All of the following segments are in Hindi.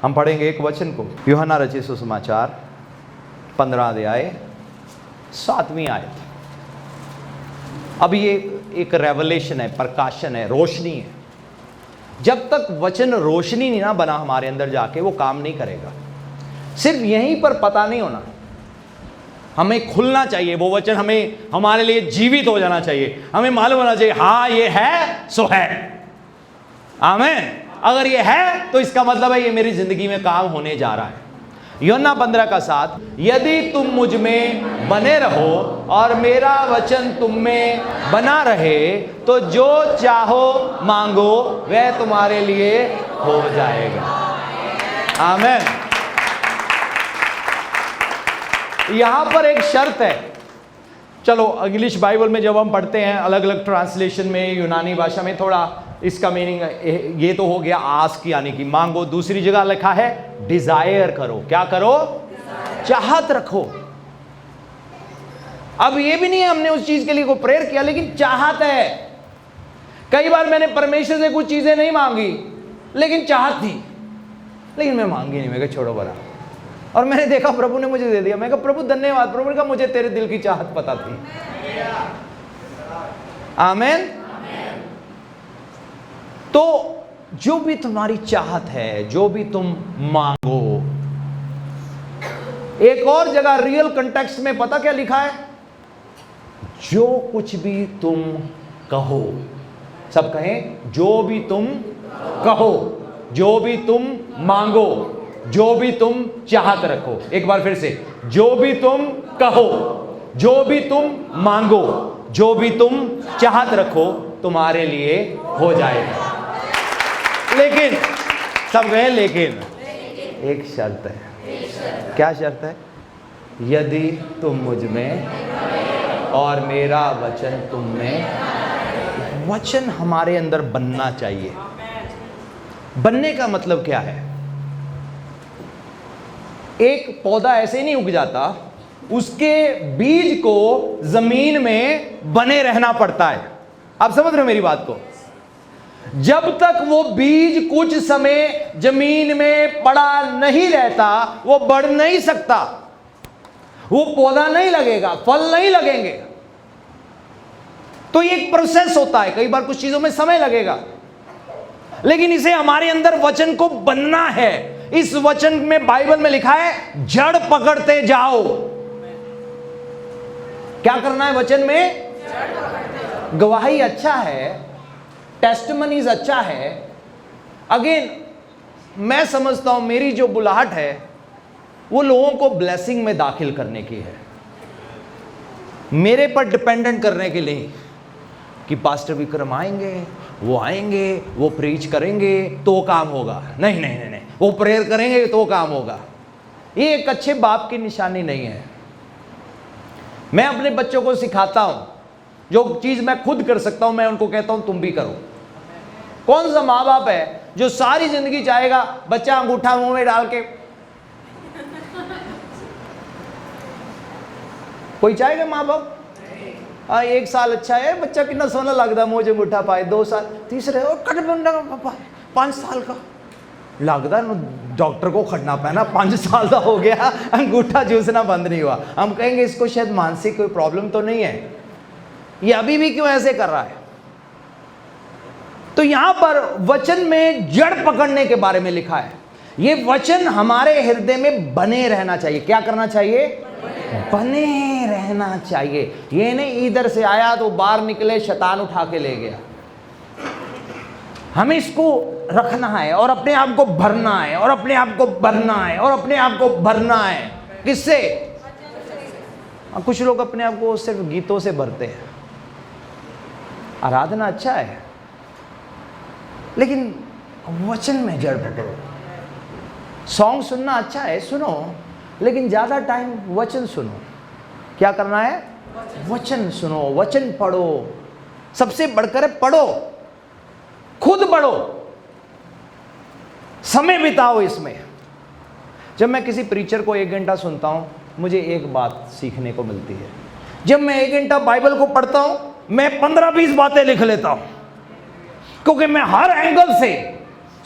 हम पढ़ेंगे एक वचन को, यूहन्ना रचित सुसमाचार 15 अध्याय 7वीं आयत। अब ये एक रेवलेशन है, प्रकाशन है, रोशनी है। जब तक वचन रोशनी नहीं ना बना हमारे अंदर जाके, वो काम नहीं करेगा। सिर्फ यहीं पर पता नहीं होना, हमें खुलना चाहिए। वो वचन हमें हमारे लिए जीवित हो जाना चाहिए। हमें मालूम होना चाहिए हाँ ये है सो है। आमीन। अगर ये है तो इसका मतलब है ये मेरी जिंदगी में काम होने जा रहा है। यूहन्ना 15:7, यदि तुम मुझ में बने रहो और मेरा वचन तुम में बना रहे तो जो चाहो मांगो वह तुम्हारे लिए हो जाएगा। आमीन। यहां पर एक शर्त है। चलो इंग्लिश बाइबल में जब हम पढ़ते हैं अलग अलग ट्रांसलेशन में, यूनानी भाषा में थोड़ा इसका मीनिंग ये तो हो गया आस्क यानी कि मांगो। दूसरी जगह लिखा है डिजायर करो। क्या करो? चाहत रखो। अब ये भी नहीं है हमने उस चीज के लिए कोई प्रेयर किया, लेकिन चाहत है। कई बार मैंने परमेश्वर से कुछ चीजें नहीं मांगी लेकिन चाहत थी, लेकिन मैं मांगी नहीं। मैं कहा छोड़ो बड़ा, और मैंने देखा प्रभु ने मुझे दे दिया। मैं कहा प्रभु धन्यवाद। प्रभु ने कहा मुझे तेरे दिल की चाहत पता थी। आमीन। तो जो भी तुम्हारी चाहत है, जो भी तुम मांगो, एक और जगह रियल कंटेक्स्ट में पता क्या लिखा है? जो कुछ भी तुम कहो। सब कहें जो भी तुम कहो, जो भी तुम मांगो, जो भी तुम चाहत रखो। एक बार फिर से, जो भी तुम कहो, जो भी तुम मांगो, जो भी तुम चाहत रखो तुम्हारे लिए हो जाएगा। लेकिन सब कहें लेकिन एक शर्त है। क्या शर्त है? यदि तुम मुझ में और मेरा वचन तुम में। वचन हमारे अंदर बनना चाहिए। बनने का मतलब क्या है? एक पौधा ऐसे नहीं उग जाता, उसके बीज को जमीन में बने रहना पड़ता है। आप समझ रहे हो मेरी बात को? जब तक वो बीज कुछ समय जमीन में पड़ा नहीं रहता वो बढ़ नहीं सकता, वो पौधा नहीं लगेगा, फल नहीं लगेंगे। तो ये एक प्रोसेस होता है। कई बार कुछ चीजों में समय लगेगा, लेकिन इसे हमारे अंदर वचन को बनना है। इस वचन में बाइबल में लिखा है जड़ पकड़ते जाओ। क्या करना है वचन में? गवाही अच्छा है, टेस्टिमनीज अच्छा है। अगेन मैं समझता हूं मेरी जो बुलाहट है वो लोगों को ब्लेसिंग में दाखिल करने की है, मेरे पर डिपेंडेंट करने के लिए कि पास्टर विक्रम आएंगे, वो प्रीच करेंगे तो काम होगा। नहीं नहीं नहीं नहीं, वो प्रेयर करेंगे तो काम होगा। ये एक अच्छे बाप की निशानी नहीं है। मैं अपने बच्चों को सिखाता हूं, जो चीज मैं खुद कर सकता हूं मैं उनको कहता हूं तुम भी करो। कौन सा माँ बाप है जो सारी जिंदगी चाहेगा बच्चा अंगूठा मुंह में डाल के? कोई चाहेगा माँ बाप? 1 साल अच्छा है बच्चा, कितना सोना लगता मुझे अंगूठा पाए। 2 साल, तीसरे और कट बंदा पापा 5 साल का लगता डॉक्टर को खड़ना पैना। 5 साल का हो गया, अंगूठा जूसना बंद नहीं हुआ। हम कहेंगे इसको शायद मानसिक कोई प्रॉब्लम तो नहीं है, ये अभी भी क्यों ऐसे कर रहा है? तो यहां पर वचन में जड़ पकड़ने के बारे में लिखा है। ये वचन हमारे हृदय में बने रहना चाहिए। क्या करना चाहिए? बने रहना चाहिए। ये नहीं इधर से आया तो बाहर निकले शैतान उठा के ले गया। हमें इसको रखना है और अपने आप को भरना है, और अपने आप को भरना है, और अपने आप को भरना है। किससे? कुछ लोग अपने आप को सिर्फ गीतों से भरते हैं। आराधना अच्छा है, लेकिन वचन में जड़ पकड़ो। सॉन्ग सुनना अच्छा है, सुनो, लेकिन ज्यादा टाइम वचन सुनो। क्या करना है? वचन सुनो, वचन पढ़ो। सबसे बढ़कर पढ़ो, खुद पढ़ो, समय बिताओ इसमें। जब मैं किसी प्रीचर को 1 घंटा सुनता हूं, मुझे एक बात सीखने को मिलती है। जब मैं 1 घंटा बाइबल को पढ़ता हूं, मैं 15-20 बातें लिख लेता हूं, क्योंकि मैं हर एंगल से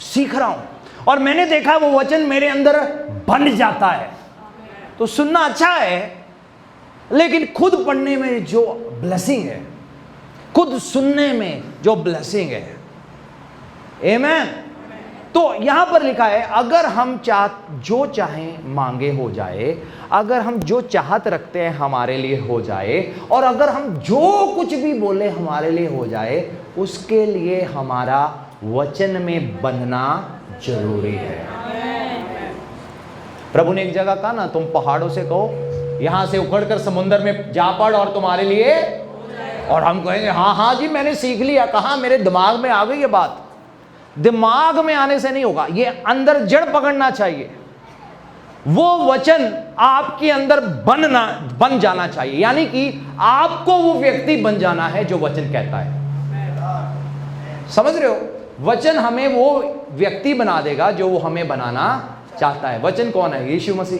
सीख रहा हूं। और मैंने देखा वो वचन मेरे अंदर बन जाता है। तो सुनना अच्छा है, लेकिन खुद पढ़ने में जो ब्लेसिंग है, खुद सुनने में जो ब्लेसिंग है, आमीन। तो यहां पर लिखा है, अगर हम जो चाहें मांगे हो जाए, अगर हम जो चाहत रखते हैं हमारे लिए हो जाए, और अगर हम जो कुछ भी बोले हमारे लिए हो जाए, उसके लिए हमारा वचन में बंधना जरूरी है। प्रभु ने एक जगह कहा ना, तुम पहाड़ों से कहो यहां से उखड़कर समुद्र में जा पड़ और तुम्हारे लिए, और हम कहेंगे हाँ हाँ जी मैंने सीख लिया। कहां? मेरे दिमाग में आ गई ये बात। दिमाग में आने से नहीं होगा, ये अंदर जड़ पकड़ना चाहिए। वो वचन आपके अंदर बन जाना चाहिए, यानी कि आपको वो व्यक्ति बन जाना है जो वचन कहता है। समझ रहे हो? वचन हमें वो व्यक्ति बना देगा जो वो हमें बनाना चाहता है। वचन कौन है? यीशु मसीह।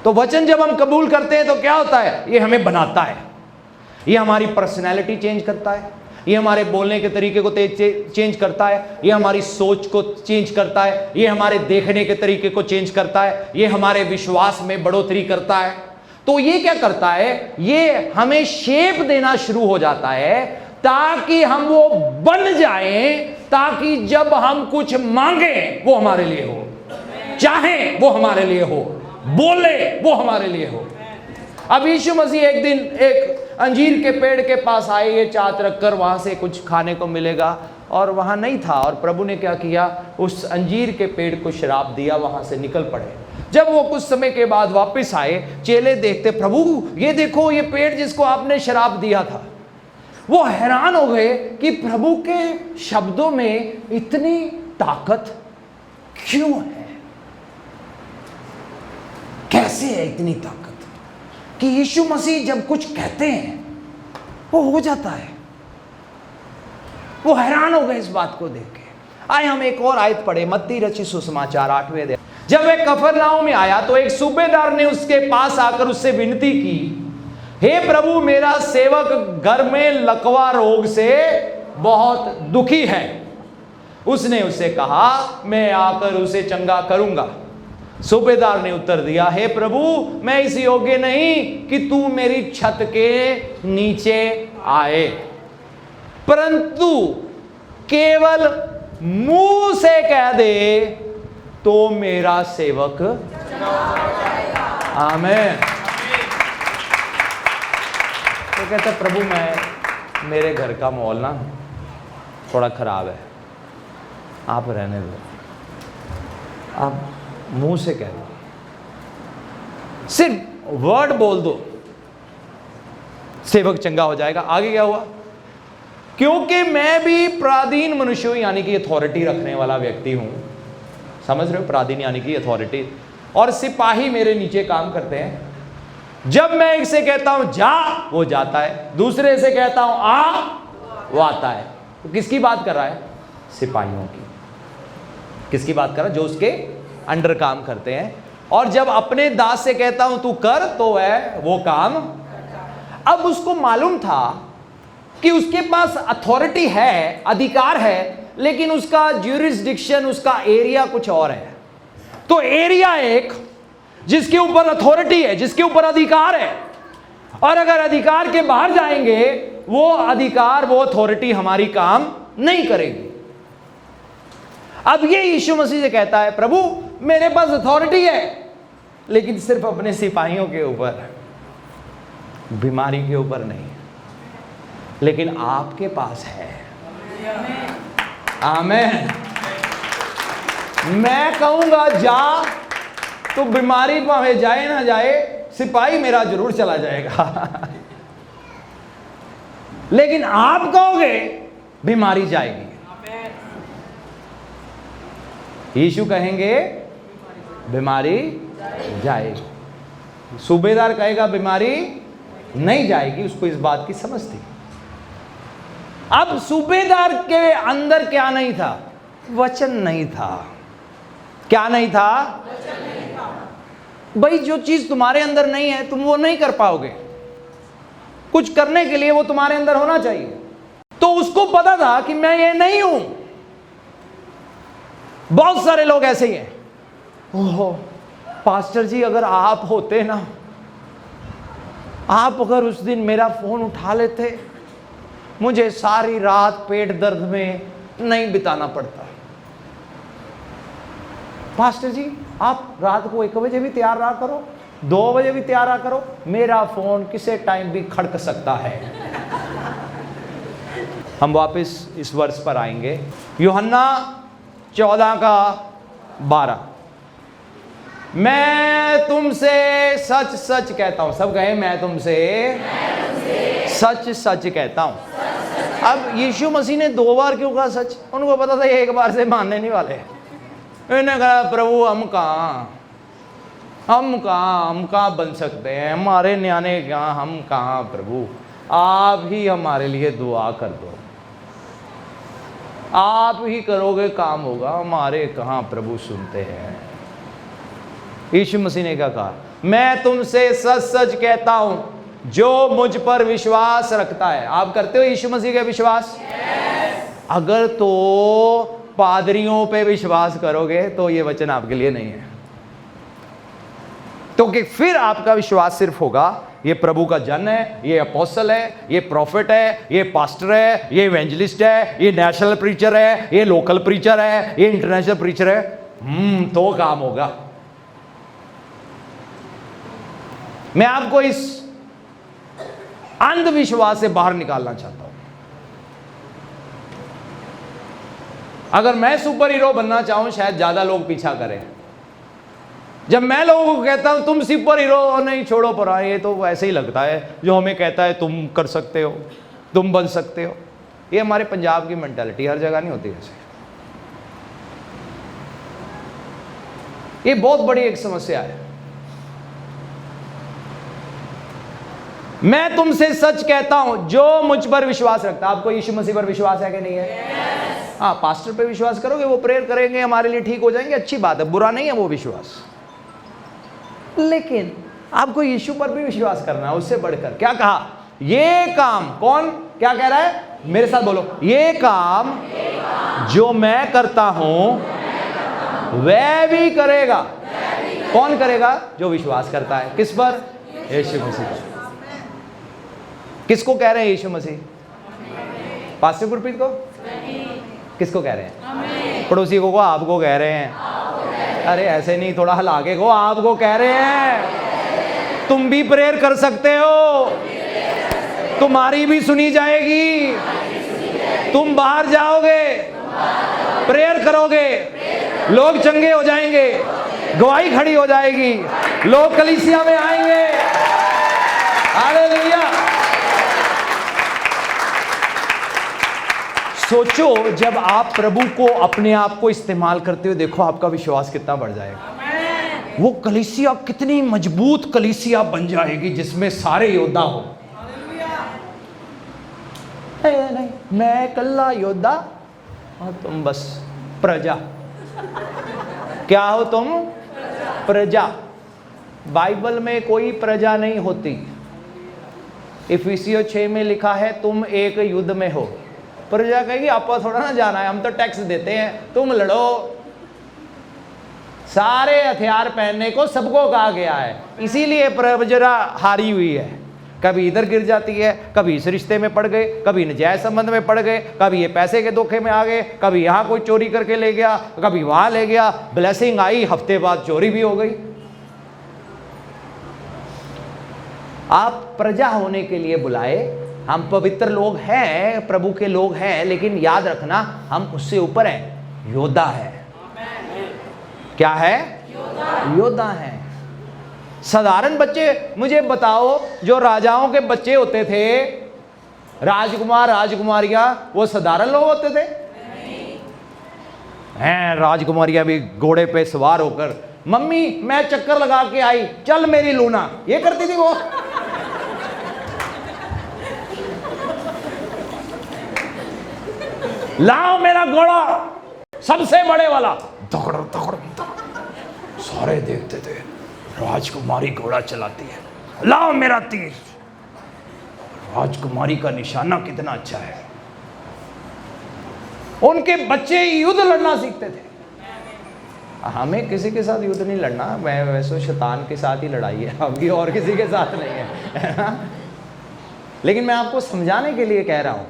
तो वचन जब हम कबूल करते हैं तो क्या होता है? ये हमें बनाता है, ये हमारी पर्सनैलिटी चेंज करता है, ये हमारे बोलने के तरीके को चेंज करता है, ये हमारी सोच को चेंज करता है, ये हमारे देखने के तरीके को चेंज करता है, ये हमारे विश्वास में बढ़ोतरी करता है। तो ये क्या करता है? ये हमें शेप देना शुरू हो जाता है ताकि हम वो बन जाएं, ताकि जब हम कुछ मांगे वो हमारे लिए हो, चाहे वो हमारे लिए हो, बोले वो हमारे लिए हो। अब यीशु मसीह एक दिन एक अंजीर के पेड़ के पास आए, ये चाहत रखकर वहां से कुछ खाने को मिलेगा, और वहां नहीं था। और प्रभु ने क्या किया? उस अंजीर के पेड़ को शराब दिया, वहां से निकल पड़े। जब वो कुछ समय के बाद वापस आए, चेले देखते, प्रभु ये देखो ये पेड़ जिसको आपने शराब दिया था। वो हैरान हो गए कि प्रभु के शब्दों में इतनी ताकत क्यों है, कैसे है इतनी ताकत कि यीशु मसीह जब कुछ कहते हैं वो हो जाता है। वो हैरान हो गए इस बात को देख के। आए हम एक और आयत पढ़े, मत्ती रचित सुसमाचार 8वें अध्याय। जब वह कफरनहूम में आया तो एक सूबेदार ने उसके पास आकर उससे विनती की, हे प्रभु मेरा सेवक घर में लकवा रोग से बहुत दुखी है। उसने उससे कहा, मैं आकर उसे चंगा करूंगा। सूबेदार ने उत्तर दिया, हे प्रभु मैं इस योग्य नहीं कि तू मेरी छत के नीचे आए, परंतु केवल मुंह से कह दे तो मेरा सेवक आमीन। तो कहता प्रभु मेरे घर का माहौल ना थोड़ा खराब है, आप रहने दो, आप मुंह से कह दो, सिर्फ वर्ड बोल दो, सेवक चंगा हो जाएगा। आगे क्या हुआ? क्योंकि मैं भी पराधीन मनुष्य हूं, यानी कि अथॉरिटी रखने वाला व्यक्ति हूं। समझ रहे हो? पराधीन यानी कि अथॉरिटी, और सिपाही मेरे नीचे काम करते हैं। जब मैं एक से कहता हूं जा, वो जाता है, दूसरे से कहता हूं आ, वो आता है। तो किसकी बात कर रहा है? सिपाहियों की। किसकी बात कर रहा है? जो उसके अंडर काम करते हैं। और जब अपने दास से कहता हूं तू कर, तो है वो काम। अब उसको मालूम था कि उसके पास अथॉरिटी है, अधिकार है, लेकिन उसका ज्यूरिसडिक्शन, उसका एरिया कुछ और है। तो एरिया एक जिसके ऊपर अथॉरिटी है, जिसके ऊपर अधिकार है, और अगर अधिकार के बाहर जाएंगे, वो अधिकार, वो अथॉरिटी हमारी काम नहीं करेगी। अब ये यीशु मसीह से कहता है, प्रभु मेरे पास अथॉरिटी है, लेकिन सिर्फ अपने सिपाहियों के ऊपर, बीमारी के ऊपर नहीं, लेकिन आपके पास है। आमीन। मैं कहूंगा जा, तो बीमारी भावे जाए ना जाए, सिपाही मेरा जरूर चला जाएगा। लेकिन आप कहोगे बीमारी जाएगी। यीशु कहेंगे बीमारी जाएगी। सूबेदार कहेगा बीमारी नहीं जाएगी। उसको इस बात की समझ थी। अब सूबेदार के अंदर क्या नहीं था? वचन नहीं था। क्या नहीं था? वचन नहीं था। भाई जो चीज तुम्हारे अंदर नहीं है तुम वो नहीं कर पाओगे। कुछ करने के लिए वो तुम्हारे अंदर होना चाहिए। तो उसको पता था कि मैं ये नहीं हूं, बहुत सारे लोग ऐसे ही हैं। ओहो पास्टर जी, अगर आप होते ना, आप अगर उस दिन मेरा फोन उठा लेते, मुझे सारी रात पेट दर्द में नहीं बिताना पड़ता। पास्टर जी आप रात को 1 बजे भी तैयार रहा करो, 2 बजे भी तैयार रहा करो, मेरा फोन किसी टाइम भी खड़क सकता है। हम वापस इस वर्ष पर आएंगे, यूहन्ना 14:12। मैं तुमसे सच सच कहता हूं, सब कहे मैं तुमसे सच सच कहता हूं। अब यीशु मसीह ने 2 बार क्यों कहा सच? उनको पता था ये 1 बार से मानने नहीं वाले। इन्होंने कहा प्रभु हम कहाँ बन सकते हैं, हमारे न्याने कहाँ, हम कहाँ प्रभु, आप ही हमारे लिए दुआ कर दो, आप ही करोगे काम होगा, हमारे कहाँ प्रभु सुनते हैं। यीशु मसीह ने क्या कहा? मैं तुमसे सच सच कहता हूं, जो मुझ पर विश्वास रखता है। आप करते हो यीशु मसीह का विश्वास? अगर तो पादरियों पे विश्वास करोगे तो ये वचन आपके लिए नहीं है, तो कि फिर आपका विश्वास सिर्फ होगा ये प्रभु का जन है, ये अपोस्टल है, ये प्रॉफिट है, ये पास्टर है, ये इवेंजलिस्ट है, ये नेशनल प्रीचर है, ये लोकल प्रीचर है, ये इंटरनेशनल प्रीचर है, तो काम होगा। मैं आपको इस अंधविश्वास से बाहर निकालना चाहता हूं। अगर मैं सुपर हीरो बनना चाहूं, शायद ज्यादा लोग पीछा करें। जब मैं लोगों को कहता हूं तुम सुपर हीरो नहीं, छोड़ो पर ये तो ऐसे ही लगता है, जो हमें कहता है तुम कर सकते हो, तुम बन सकते हो। ये हमारे पंजाब की मेंटालिटी, हर जगह नहीं होती ऐसे। ये बहुत बड़ी एक समस्या है। मैं तुमसे सच कहता हूं, जो मुझ पर विश्वास रखता है। आपको यीशु मसीह पर विश्वास है कि नहीं है? हाँ, पास्टर पे विश्वास करोगे, वो प्रेयर करेंगे, हमारे लिए ठीक हो जाएंगे, अच्छी बात है, बुरा नहीं है वो विश्वास। लेकिन आपको यीशु पर भी विश्वास करना है, उससे बढ़कर। क्या कहा? ये काम, कौन क्या कह रहा है? मेरे साथ बोलो, ये काम जो मैं करता हूं वह भी करेगा। कौन करेगा? जो विश्वास करता है। किस पर? यीशु मसीह पर। किसको कह रहे हैं यीशु मसीह? पास्टर गुरप्रीत को? किसको कह रहे हैं? पड़ोसी को आपको कह रहे हैं? अरे ऐसे नहीं, थोड़ा हिला के को, आपको कह रहे हैं। तुम भी प्रेयर कर सकते हो, तुम्हारी भी सुनी जाएगी। तुम बाहर जाओगे, प्रेयर करोगे, लोग चंगे हो जाएंगे, गवाही खड़ी हो जाएगी, लोग कलीसिया में आएंगे। हालेलुया। सोचो, जब आप प्रभु को, अपने आप को इस्तेमाल करते हो, देखो आपका विश्वास कितना बढ़ जाएगा। वो कलीसिया कितनी मजबूत कलीसिया बन जाएगी जिसमें सारे योद्धा हो। नहीं, मैं कल्ला योद्धा और तुम बस प्रजा। क्या हो तुम? प्रजा। बाइबल में कोई प्रजा नहीं होती। इफिसियों 6 में लिखा है तुम एक युद्ध में हो। प्रजा कहेगी आपको थोड़ा ना जाना है, हम तो टैक्स देते हैं, तुम लड़ो। सारे हथियार पहनने को सबको कहा गया है, इसीलिए प्रजा हारी हुई है। कभी इधर गिर जाती है, कभी इस रिश्ते में पड़ गए, कभी नजायज संबंध में पड़ गए, कभी ये पैसे के धोखे में आ गए, कभी यहाँ कोई चोरी करके ले गया, कभी वहां ले गया। ब्लेसिंग आई, हफ्ते बाद चोरी भी हो गई। आप प्रजा होने के लिए बुलाए, हम पवित्र लोग हैं, प्रभु के लोग हैं, लेकिन याद रखना हम उससे ऊपर हैं, योद्धा है। क्या है? योद्धा है। साधारण बच्चे, मुझे बताओ, जो राजाओं के बच्चे होते थे, राजकुमार राजकुमारियां, वो साधारण लोग होते थे? हैं, राजकुमारियां भी घोड़े पे सवार होकर, मम्मी मैं चक्कर लगा के आई, चल मेरी लूना, ये करती थी वो। लाओ मेरा घोड़ा, सबसे बड़े वाला, दौड़ दौड़। सारे देखते थे, राजकुमारी घोड़ा चलाती है, लाओ मेरा तीर। राजकुमारी का निशाना कितना अच्छा है। उनके बच्चे युद्ध लड़ना सीखते थे। हमें किसी के साथ युद्ध नहीं लड़ना, मैं वैसे शैतान के साथ ही लड़ाई है अभी, और किसी के साथ नहीं है लेकिन मैं आपको समझाने के लिए कह रहा हूं।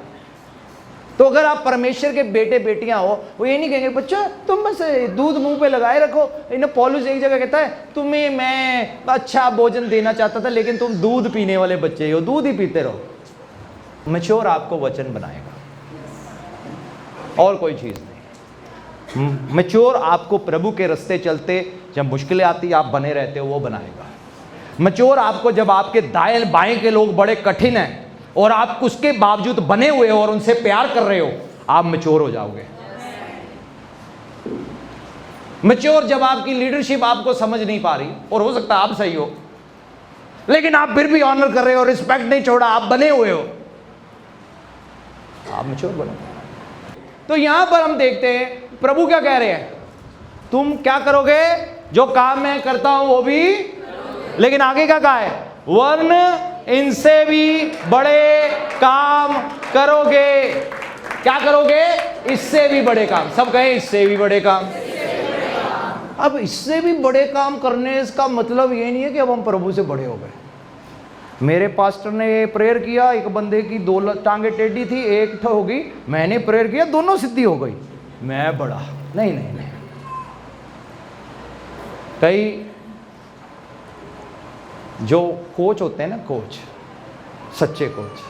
तो अगर आप परमेश्वर के बेटे बेटियां हो, वो ये नहीं कहेंगे बच्चा तुम बस दूध मुंह पे लगाए रखो। इन्हें पौलुस एक जगह कहता है तुम्हें मैं अच्छा भोजन देना चाहता था लेकिन तुम दूध पीने वाले बच्चे हो, दूध ही पीते रहो। मैच्योर आपको वचन बनाएगा और कोई चीज नहीं। मैच्योर आपको प्रभु के रास्ते चलते जब मुश्किलें आती आप बने रहते हो, वो बनाएगा। मैच्योर आपको जब आपके दाएं बाएं के लोग बड़े कठिन हैं और आप उसके बावजूद बने हुए हो और उनसे प्यार कर रहे हो, आप मैच्योर हो जाओगे। मैच्योर जब आपकी लीडरशिप आपको समझ नहीं पा रही, और हो सकता है आप सही हो लेकिन आप फिर भी ऑनर कर रहे हो, रिस्पेक्ट नहीं छोड़ा, आप बने हुए हो, आप मैच्योर बनो। तो यहां पर हम देखते हैं प्रभु क्या कह रहे हैं, तुम क्या करोगे, जो काम मैं करता हूं वो भी, लेकिन आगे क्या कहा है, वरन इनसे भी बड़े काम करोगे। क्या करोगे, इससे भी बड़े काम। सब कहें इससे भी बड़े काम। अब इससे भी बड़े काम करने इसका मतलब ये नहीं है कि अब हम प्रभु से बड़े हो गए। मेरे पास्टर ने प्रेयर किया, एक बंदे की 2 टांगे टेढ़ी थी, एक हो गई, मैंने प्रेयर किया दोनों सिद्धि हो गई, मैं बड़ा नहीं नहीं नहीं। कई जो कोच होते हैं ना, कोच, सच्चे कोच,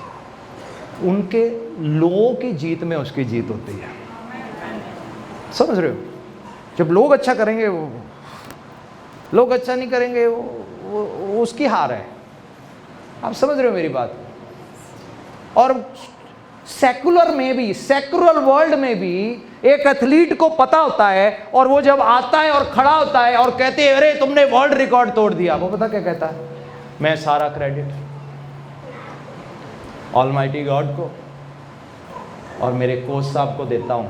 उनके लोगों की जीत में उसकी जीत होती है। समझ रहे हो, जब लोग अच्छा करेंगे वो, लोग अच्छा नहीं करेंगे वो उसकी हार है। आप समझ रहे हो मेरी बात। और सेकुलर में भी, सेकुलर वर्ल्ड में भी एक एथलीट को पता होता है, और वो जब आता है और खड़ा होता है और कहते हैं अरे तुमने वर्ल्ड रिकॉर्ड तोड़ दिया, वो पता क्या कहता है, मैं सारा क्रेडिट ऑलमाइटी गॉड को और मेरे कोच साहब को देता हूं,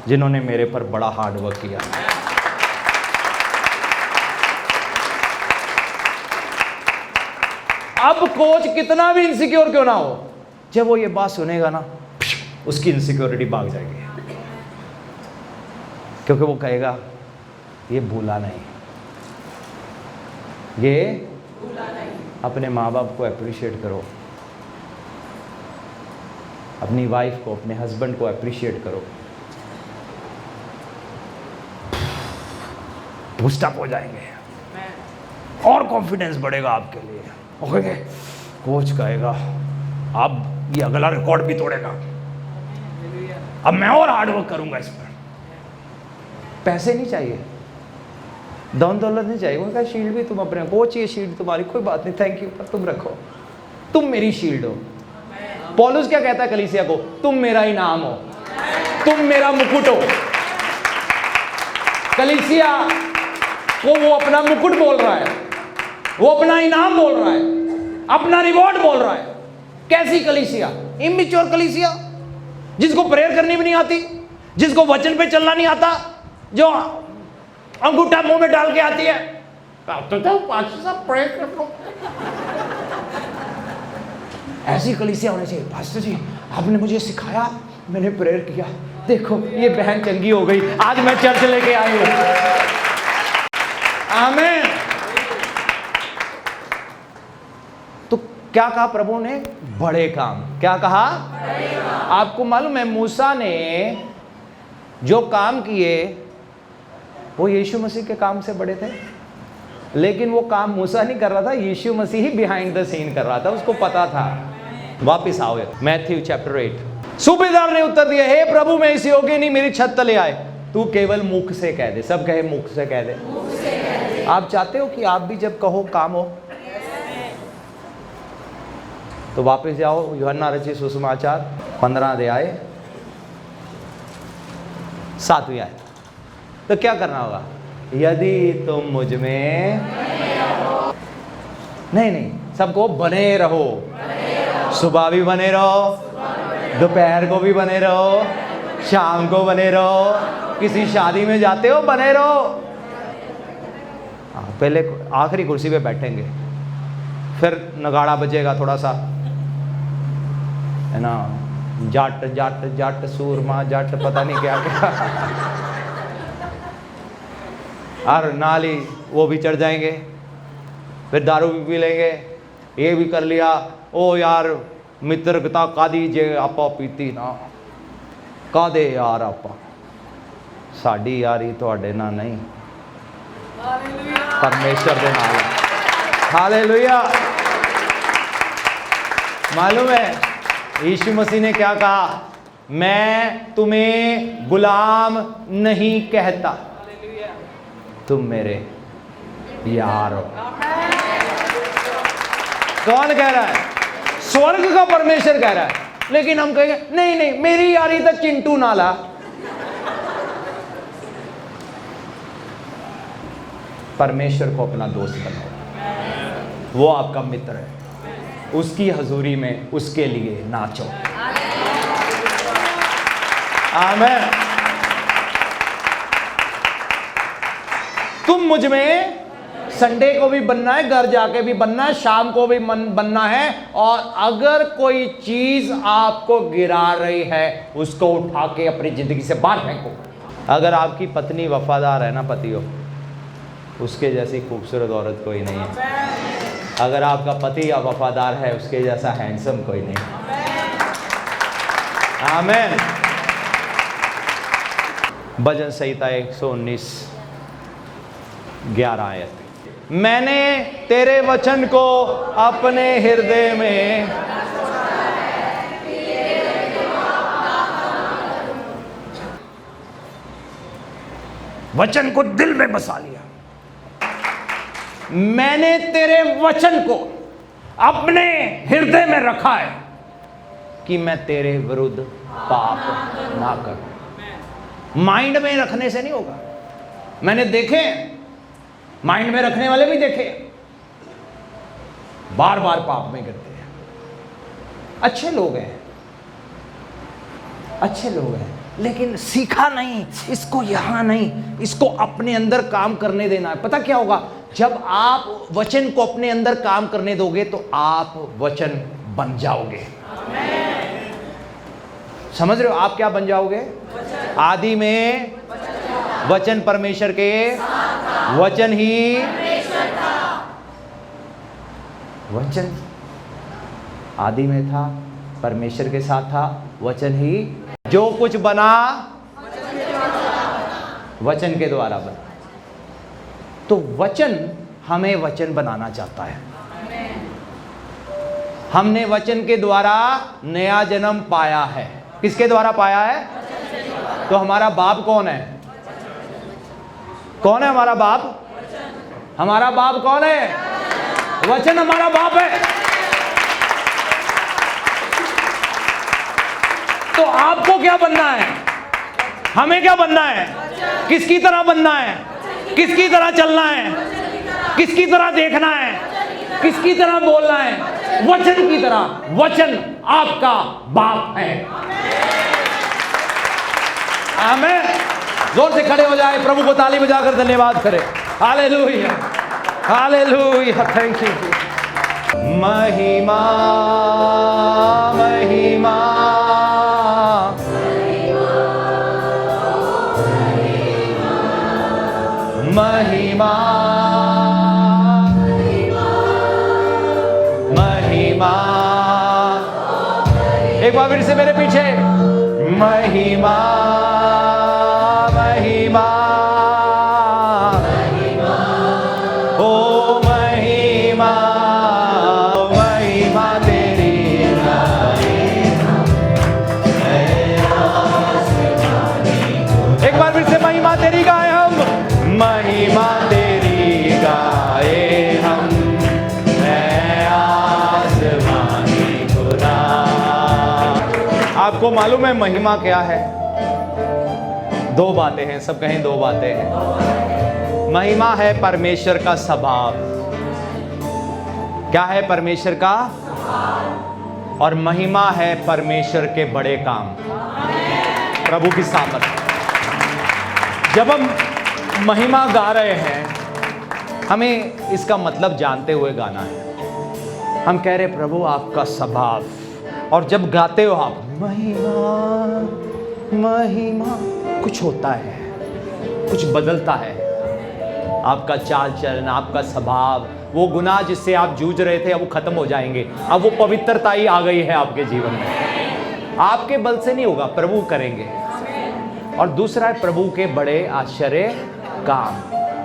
जिन्होंने मेरे पर बड़ा हार्ड वर्क किया। अब कोच कितना भी इनसिक्योर क्यों ना हो, जब वो ये बात सुनेगा ना, उसकी इनसिक्योरिटी भाग जाएगी, क्योंकि वो कहेगा ये भूला नहीं, ये अपने माँ बाप को अप्रिशिएट करो, अपनी वाइफ को, अपने हस्बैंड को अप्रिशिएट करो, बूस्ट अप हो जाएंगे और कॉन्फिडेंस बढ़ेगा आपके लिए। ओके, कोच कहेगा अब ये अगला रिकॉर्ड भी तोड़ेगा, अब मैं और हार्ड वर्क करूंगा इस पर। पैसे नहीं चाहिए, धन दौलत नहीं चाहिए, उनका शील्ड भी तुम अपने, कोच ये शील्ड तुम्हारी, कोई बात नहीं, थैंक यू, पर तुम रखो, तुम मेरी शील्ड हो। पौलुस क्या कहता है कलीसिया को, तुम मेरा इनाम हो, तुम मेरा मुकुट हो। कलीसिया को वो अपना मुकुट बोल रहा है, वो अपना इनाम बोल रहा है, अपना रिवॉर्ड बोल रहा है। कैसी कलीसिया, इमेच्योर कलीसिया, जिसको प्रेयर करनी भी नहीं आती, जिसको वचन पे चलना नहीं आता, जो अंगूठा मुंह में डाल के आती है, तो प्रेयर कर लो। ऐसी कलीसिया होनी चाहिए। पास्टर जी आपने मुझे सिखाया, मैंने प्रेयर किया, देखो ये बहन चंगी हो गई, आज मैं चर्च लेके आई हूं। आमीन। तो क्या कहा प्रभु ने, बड़े काम। क्या कहा, आपको मालूम है मूसा ने जो काम किए वो यीशु मसीह के काम से बड़े थे, लेकिन वो काम मूसा नहीं कर रहा था, यीशु मसीह ही बिहाइंड द सीन कर रहा था, उसको पता था। वापिस आओ मैथ्यू चैप्टर 8। सूबेदार ने उत्तर दिया, हे प्रभु मैं इस योग्य नहीं मेरी छत तले आए, तू केवल मुख से कह दे। सब कहे मुख से कह दे। आप चाहते हो कि आप भी जब कहो काम हो? तो वापस जाओ यूहन्ना रचित सुसमाचार 15 अध्याय 7वीं आयत। तो क्या करना होगा, यदि तुम मुझ में नहीं, सबको बने रहो, सुबह भी बने रहो, दोपहर को भी बने रहो, शाम को बने रहो, किसी शादी में जाते हो बने रहो। पहले आखिरी कुर्सी पे बैठेंगे, फिर नगाड़ा बजेगा थोड़ा सा, है ना, जाट जाट जाट सूरमा जाट, पता नहीं क्या क्या और नाली वो भी चढ़ जाएंगे, फिर दारू भी पी लेंगे, ये भी कर लिया। ओ यार मित्रता कादी जे आपा पीती ना कादे यार आपा, साड़ी यारी तुहाडे नाल नहीं, परमेश्वर दे नाल। हालेलुया। मालूम है यीशु मसीह ने क्या कहा? मैं तुम्हें गुलाम नहीं कहता, तुम मेरे यार हो। कौन कह रहा है? स्वर्ग का परमेश्वर कह रहा है। लेकिन हम कहेंगे नहीं नहीं मेरी यारी तो चिंटू नाला। परमेश्वर को अपना दोस्त बनाओ, वो आपका मित्र है, उसकी हजूरी में उसके लिए नाचो। आमीन। तुम मुझ में संडे को भी बनना है, घर जाके भी बनना है, शाम को भी बनना है। और अगर कोई चीज आपको गिरा रही है उसको उठा के अपनी जिंदगी से बाहर फेंको। अगर आपकी पत्नी वफादार है ना पतियों, उसके जैसी खूबसूरत औरत कोई नहीं है। अगर आपका पति या वफादार है, उसके जैसा हैंडसम कोई नहीं। आमीन। भजन संहिता 119 11 आयत। मैंने तेरे वचन को अपने हृदय में वचन को दिल में बसा लिया। मैंने तेरे वचन को अपने हृदय में रखा है कि मैं तेरे विरुद्ध पाप ना करूं। माइंड में रखने से नहीं होगा। मैंने देखे, माइंड में रखने वाले भी देखे, बार बार पाप में गिरते हैं। अच्छे लोग हैं, अच्छे लोग हैं, लेकिन सीखा नहीं, इसको यहां नहीं, इसको अपने अंदर काम करने देना है। पता क्या होगा? जब आप वचन को अपने अंदर काम करने दोगे तो आप वचन बन जाओगे। समझ रहे हो? आप क्या बन जाओगे? आदि में वचन परमेश्वर के, वचन ही वचन आदि में था, परमेश्वर के साथ था, वचन ही जो कुछ बना वचन के द्वारा बना। तो वचन हमें वचन बनाना चाहता है। हमने वचन के द्वारा नया जन्म पाया है। किसके द्वारा पाया है? तो हमारा बाप कौन है? कौन है हमारा बाप? हमारा बाप कौन है? वचन हमारा बाप है। तो आपको क्या बनना है? हमें क्या बनना है? किसकी तरह बनना है? किसकी तरह चलना है? किसकी तरह देखना है? किसकी तरह बोलना है? वचन की तरह। वचन आपका बाप है। आमीन। जोर से खड़े हो जाए, प्रभु को ताली बजाकर धन्यवाद करें। Hallelujah, hallelujah, thank you. महिमा महिमा महिमा महिमा। एक बार फिर से मेरे पीछे। महिमा महिमा ओ महिमा महिमा तेरी। एक बार फिर से महिमा तेरी गाए हम, महिमा तेरी गाए हम, मैं आसमानी खुदा। आपको मालूम है महिमा क्या है? दो बातें हैं, सब कहें दो बातें हैं। महिमा है परमेश्वर का स्वभाव। क्या है? परमेश्वर का। और महिमा है परमेश्वर के बड़े काम, प्रभु की सामर्थ। जब हम महिमा गा रहे हैं, हमें इसका मतलब जानते हुए गाना है। हम कह रहे प्रभु आपका स्वभाव। और जब गाते हो आप महिमा महिमा, कुछ होता है, कुछ बदलता है। आपका चाल चलन, आपका स्वभाव, वो गुनाह जिससे आप जूझ रहे थे अब वो खत्म हो जाएंगे। अब वो पवित्रता ही आ गई है आपके जीवन में। आपके बल से नहीं होगा, प्रभु करेंगे। और दूसरा है प्रभु के बड़े आश्चर्य काम,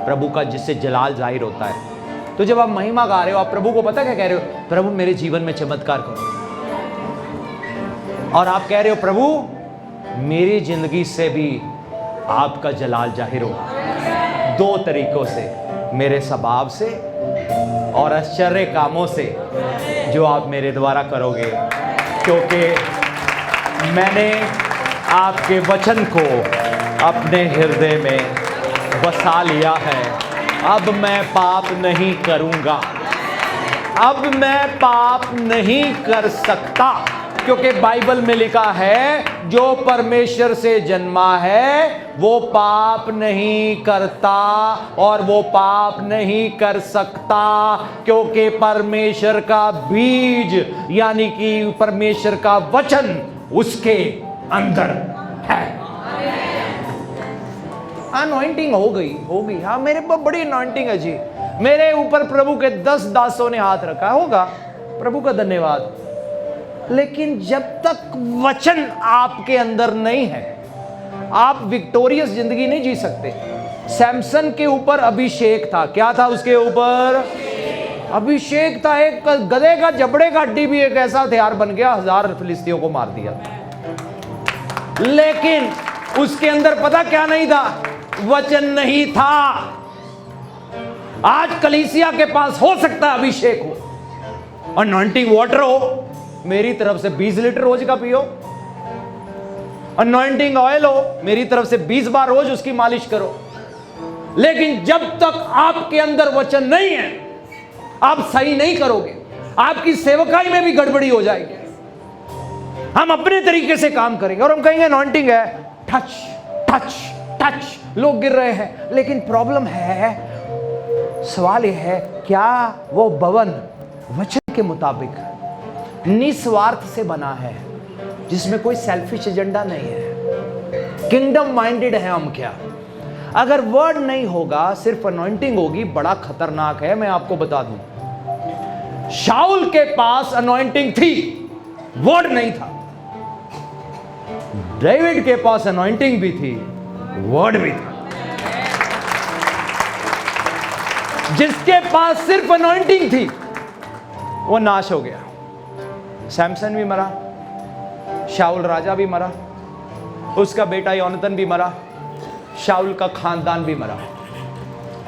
प्रभु का जिससे जलाल जाहिर होता है। तो जब आप महिमा गा रहे हो, आप प्रभु को पता क्या कह रहे हो? प्रभु मेरे जीवन में चमत्कार करो। और आप कह रहे हो प्रभु मेरी जिंदगी से भी आपका जलाल जाहिर हो, दो तरीकों से, मेरे स्वभाव से और आश्चर्य कामों से जो आप मेरे द्वारा करोगे, क्योंकि मैंने आपके वचन को अपने हृदय में बसा लिया है। अब मैं पाप नहीं करूंगा, अब मैं पाप नहीं कर सकता, क्योंकि बाइबल में लिखा है जो परमेश्वर से जन्मा है वो पाप नहीं करता और वो पाप नहीं कर सकता, क्योंकि परमेश्वर का बीज यानी कि परमेश्वर का वचन उसके अंदर है। अनॉइंटिंग हो गई। हाँ मेरे पर बड़ी अनॉइंटिंग है जी, मेरे ऊपर प्रभु के 10 दासों ने हाथ रखा होगा, प्रभु का धन्यवाद। लेकिन जब तक वचन आपके अंदर नहीं है, आप विक्टोरियस जिंदगी नहीं जी सकते। सैमसन के ऊपर अभिषेक था, क्या था उसके ऊपर? अभिषेक था। एक गधे का जबड़े का हड्डी भी एक ऐसा हथियार बन गया, 1000 फिलिस्तियों को मार दिया। लेकिन उसके अंदर पता क्या नहीं था? वचन नहीं था। आज कलीसिया के पास हो सकता है अभिषेक हो, अनॉइंटिंग वाटर हो, मेरी तरफ से 20 लीटर रोज का पियो। अनॉइंटिंग ऑयल हो, मेरी तरफ से 20 बार रोज उसकी मालिश करो। लेकिन जब तक आपके अंदर वचन नहीं है, आप सही नहीं करोगे, आपकी सेवकाई में भी गड़बड़ी हो जाएगी। हम अपने तरीके से काम करेंगे और हम कहेंगे अनॉइंटिंग है, टच टच टच, लोग गिर रहे हैं। लेकिन प्रॉब्लम है, सवाल यह है क्या वो भवन वचन के मुताबिक निस्वार्थ से बना है, जिसमें कोई सेल्फिश एजेंडा नहीं है, किंगडम माइंडेड है हम क्या? अगर वर्ड नहीं होगा, सिर्फ अनॉइंटिंग होगी, बड़ा खतरनाक है। मैं आपको बता दूं, शाऊल के पास अनॉइंटिंग थी, वर्ड नहीं था। डेविड के पास अनॉइंटिंग भी थी, वर्ड भी था। जिसके पास सिर्फ अनॉइंटिंग थी वो नाश हो गया। सैमसन भी मरा, शाऊल राजा भी मरा, उसका बेटा योनातान भी मरा, शाऊल का खानदान भी मरा।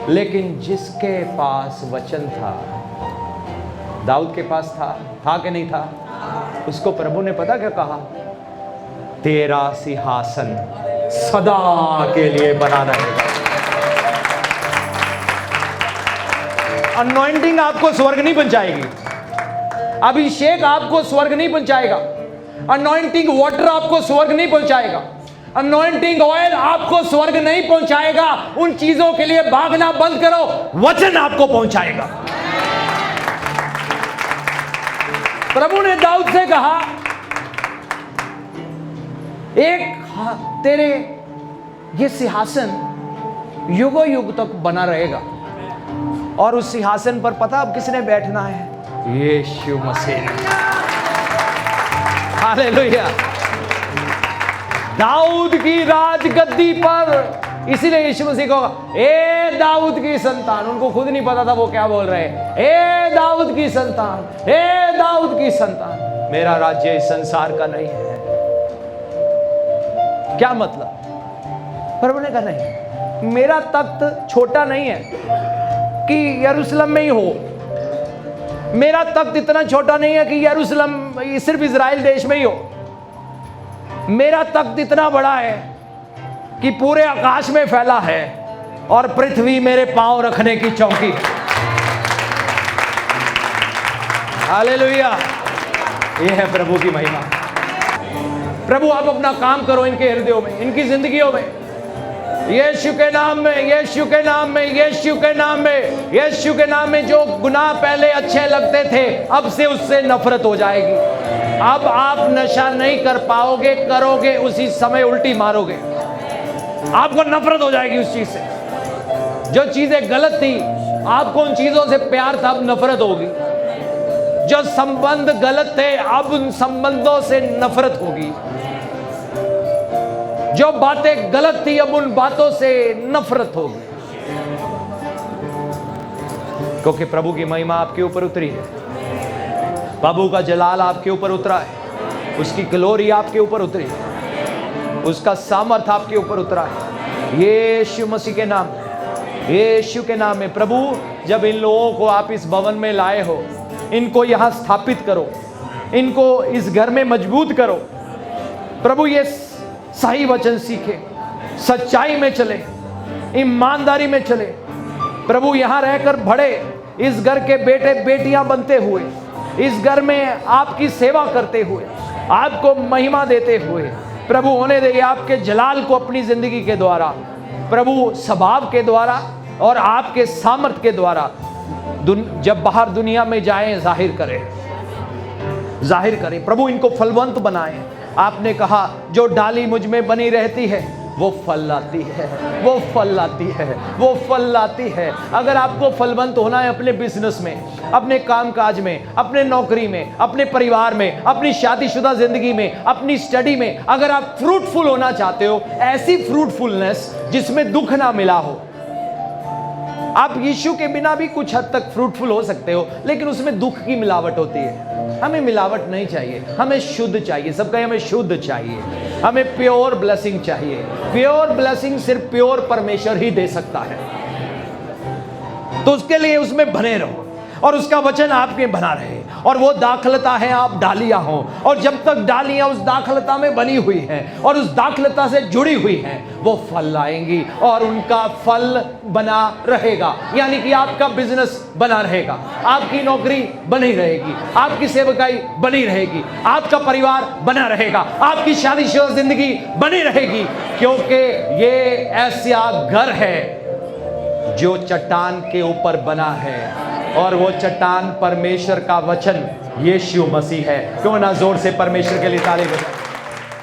लेकिन जिसके पास वचन था, दाऊद के पास था कि नहीं था? उसको प्रभु ने पता क्या कहा? तेरा सिंहासन सदा के लिए बना रहेगा। अनॉइंटिंग आपको स्वर्ग नहीं पहुंचाएगी, अभिषेक आपको स्वर्ग नहीं पहुंचाएगा, अनॉइंटिंग वाटर आपको स्वर्ग नहीं पहुंचाएगा, अनॉइंटिंग ऑयल आपको स्वर्ग नहीं पहुंचाएगा। उन चीजों के लिए भागना बंद करो, वचन आपको पहुंचाएगा। प्रभु ने दाऊद से कहा, एक तेरे ये सिंहासन युगों युग तक बना रहेगा। और उस सिंहासन पर पता अब किसने बैठना है? यीशु मसीह। हालेलुया। दाऊद की राजगद्दी पर, इसीलिए यीशु मसीह को ए दाऊद की संतान, उनको खुद नहीं पता था वो क्या बोल रहे हैं। ए दाऊद की संतान, ए दाऊद की संतान, मेरा राज्य इस संसार का नहीं है। क्या मतलब? प्रभु ने कहा नहीं, मेरा तख्त छोटा नहीं है कि यरूशलेम में ही हो। मेरा तख्त इतना छोटा नहीं है कि यरूशलेम सिर्फ इजराइल देश में ही हो। मेरा तख्त इतना बड़ा है कि पूरे आकाश में फैला है और पृथ्वी मेरे पांव रखने की चौकी है। हालेलुया। ये है प्रभु की महिमा। प्रभु आप अपना काम करो इनके हृदयों में, इनकी जिंदगियों में, यीशु के नाम में, यीशु के नाम में, यीशु के नाम में, यीशु के नाम में। जो गुनाह पहले अच्छे लगते थे, अब से उससे नफरत हो जाएगी। अब आप नशा नहीं कर पाओगे, करोगे उसी समय उल्टी मारोगे, आपको नफरत हो जाएगी उस चीज से। जो चीजें गलत थी, आपको उन चीजों से प्यार था, अब नफरत होगी। जो संबंध गलत थे, अब उन संबंधों से नफरत होगी। जो बातें गलत थी, अब उन बातों से नफरत होगी, क्योंकि प्रभु की महिमा आपके ऊपर उतरी है, प्रभु का जलाल आपके ऊपर उतरा है, उसकी ग्लोरी आपके ऊपर उतरी है, उसका सामर्थ आपके ऊपर उतरा है। यीशु मसीह के नाम, यीशु के नाम में। प्रभु, जब इन लोगों को आप इस भवन में लाए हो, इनको यहां स्थापित करो, इनको इस घर में मजबूत करो। प्रभु, ये सही वचन सीखे, सच्चाई में चले, ईमानदारी में चले। प्रभु, यहां रहकर बड़े, इस घर के बेटे बेटियां बनते हुए, इस घर में आपकी सेवा करते हुए, आपको महिमा देते हुए प्रभु होने दे। आपके जलाल को अपनी जिंदगी के द्वारा, प्रभु स्वभाव के द्वारा और आपके सामर्थ के द्वारा जब बाहर दुनिया में जाएं, जाहिर करें। प्रभु, इनको फलवंत बनाएं। आपने कहा जो डाली मुझ में बनी रहती है वो फल लाती है, वो फल लाती है, वो फल लाती है। अगर आपको फलवंत होना है अपने बिजनेस में, अपने कामकाज में, अपने नौकरी में, अपने परिवार में, अपनी शादीशुदा जिंदगी में, अपनी स्टडी में, अगर आप फ्रूटफुल होना चाहते हो, ऐसी फ्रूटफुलनेस जिसमें दुख ना मिला हो। आप यीशु के बिना भी कुछ हद तक फ्रूटफुल हो सकते हो, लेकिन उसमें दुख की मिलावट होती है। हमें मिलावट नहीं चाहिए, हमें शुद्ध चाहिए। सब कहें हमें शुद्ध चाहिए, हमें प्योर ब्लेसिंग चाहिए। प्योर ब्लेसिंग सिर्फ प्योर परमेश्वर ही दे सकता है। तो उसके लिए उसमें बने रहो और उसका वचन आपके बना रहे, और वो दाखलता है आप डालियां हो, और जब तक डालियां उस दाखलता में बनी हुई हैं और उस दाखलता से जुड़ी हुई हैं, वो फल लाएंगी और उनका फल बना रहेगा। यानी कि आपका बिजनेस बना रहेगा, आपकी नौकरी बनी रहेगी, आपकी सेवकाई बनी रहेगी, आपका परिवार बना रहेगा, आपकी शादीशुदा जिंदगी बनी रहेगी, क्योंकि ये ऐसा घर है जो चट्टान के ऊपर बना है, और वो चट्टान परमेश्वर का वचन यीशु मसीह है। क्यों ना जोर से परमेश्वर के लिए ताली बजाएं।